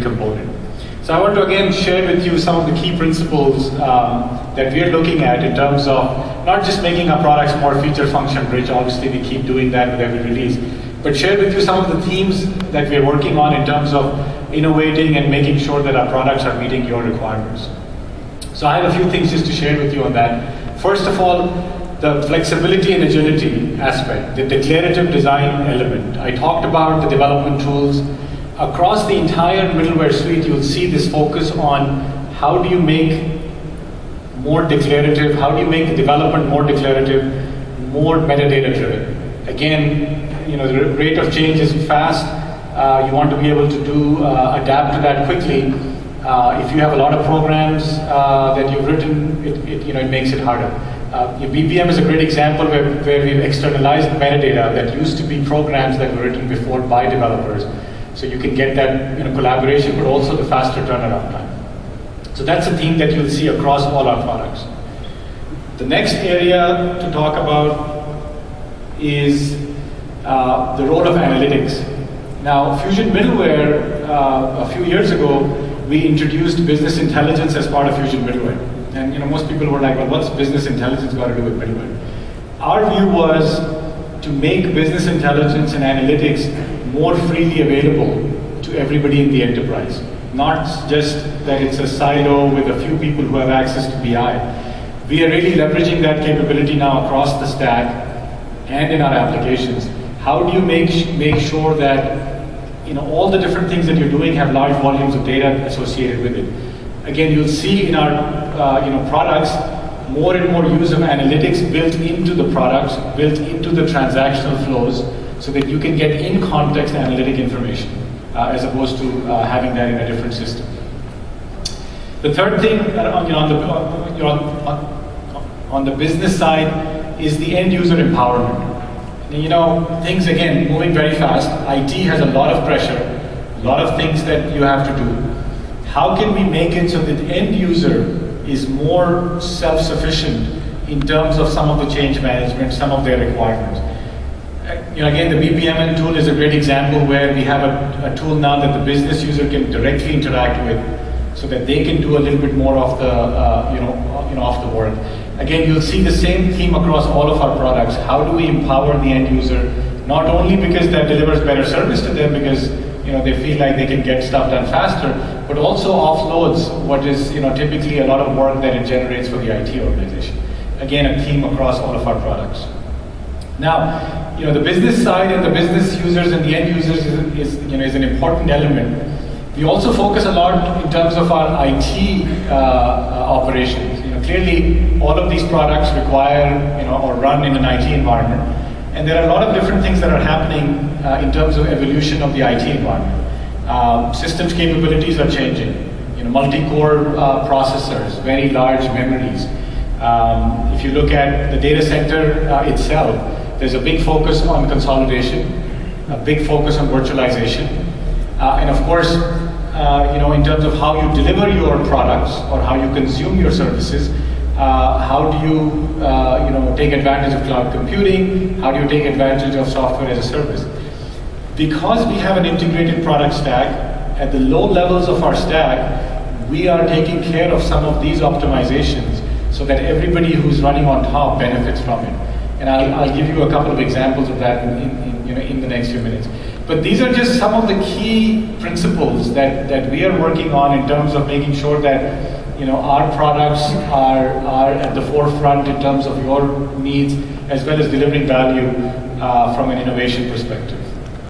component. So I want to again share with you some of the key principles that we are looking at in terms of not just making our products more feature function rich, obviously we keep doing that with every release, but share with you some of the themes that we're working on in terms of innovating and making sure that our products are meeting your requirements. So I have a few things just to share with you on that. First of all, the flexibility and agility aspect, the declarative design element. I talked about the development tools. Across the entire middleware suite, you'll see this focus on how do you make more declarative, how do you make the development more declarative, more metadata driven. Again, the rate of change is fast. You want to be able to adapt to that quickly. If you have a lot of programs that you've written, it makes it harder. BPM is a great example where we've externalized metadata that used to be programs that were written before by developers. So you can get that collaboration, but also the faster turnaround time. So that's a theme that you'll see across all our products. The next area to talk about is the role of analytics. Now, Fusion Middleware, a few years ago, we introduced business intelligence as part of Fusion Middleware. And most people were like, well, what's business intelligence got to do with middleware? Our view was to make business intelligence and analytics more freely available to everybody in the enterprise. Not just that it's a silo with a few people who have access to BI. We are really leveraging that capability now across the stack and in our applications. How do you make sure that all the different things that you're doing have large volumes of data associated with it? Again, you'll see in our products more and more use of analytics built into the products, built into the transactional flows, so that you can get in-context analytic information as opposed to having that in a different system. The third thing on the business side is the end user empowerment. Things again moving very fast. IT has a lot of pressure, a lot of things that you have to do. How can we make it so that the end user is more self-sufficient in terms of some of the change management, some of their requirements? Again, the BPMN tool is a great example where we have a tool now that the business user can directly interact with, so that they can do a little bit more of the of the work. Again, you'll see the same theme across all of our products. How do we empower the end user? Not only because that delivers better service to them, because they feel like they can get stuff done faster, but also offloads what is typically a lot of work that it generates for the IT organization. Again, a theme across all of our products. Now, the business side and the business users and the end users is an important element. We also focus a lot in terms of our IT operations. Clearly, all of these products require or run in an IT environment, and there are a lot of different things that are happening in terms of evolution of the IT environment. Systems capabilities are changing. Multi-core processors, very large memories. If you look at the data center itself, there's a big focus on consolidation, a big focus on virtualization, and of course, in terms of how you deliver your products or how you consume your services, how do you take advantage of cloud computing? How do you take advantage of software as a service? Because we have an integrated product stack, at the low levels of our stack, we are taking care of some of these optimizations so that everybody who's running on top benefits from it. And I'll give you a couple of examples of that in the next few minutes. But these are just some of the key principles that we are working on in terms of making sure that our products are at the forefront in terms of your needs, as well as delivering value from an innovation perspective.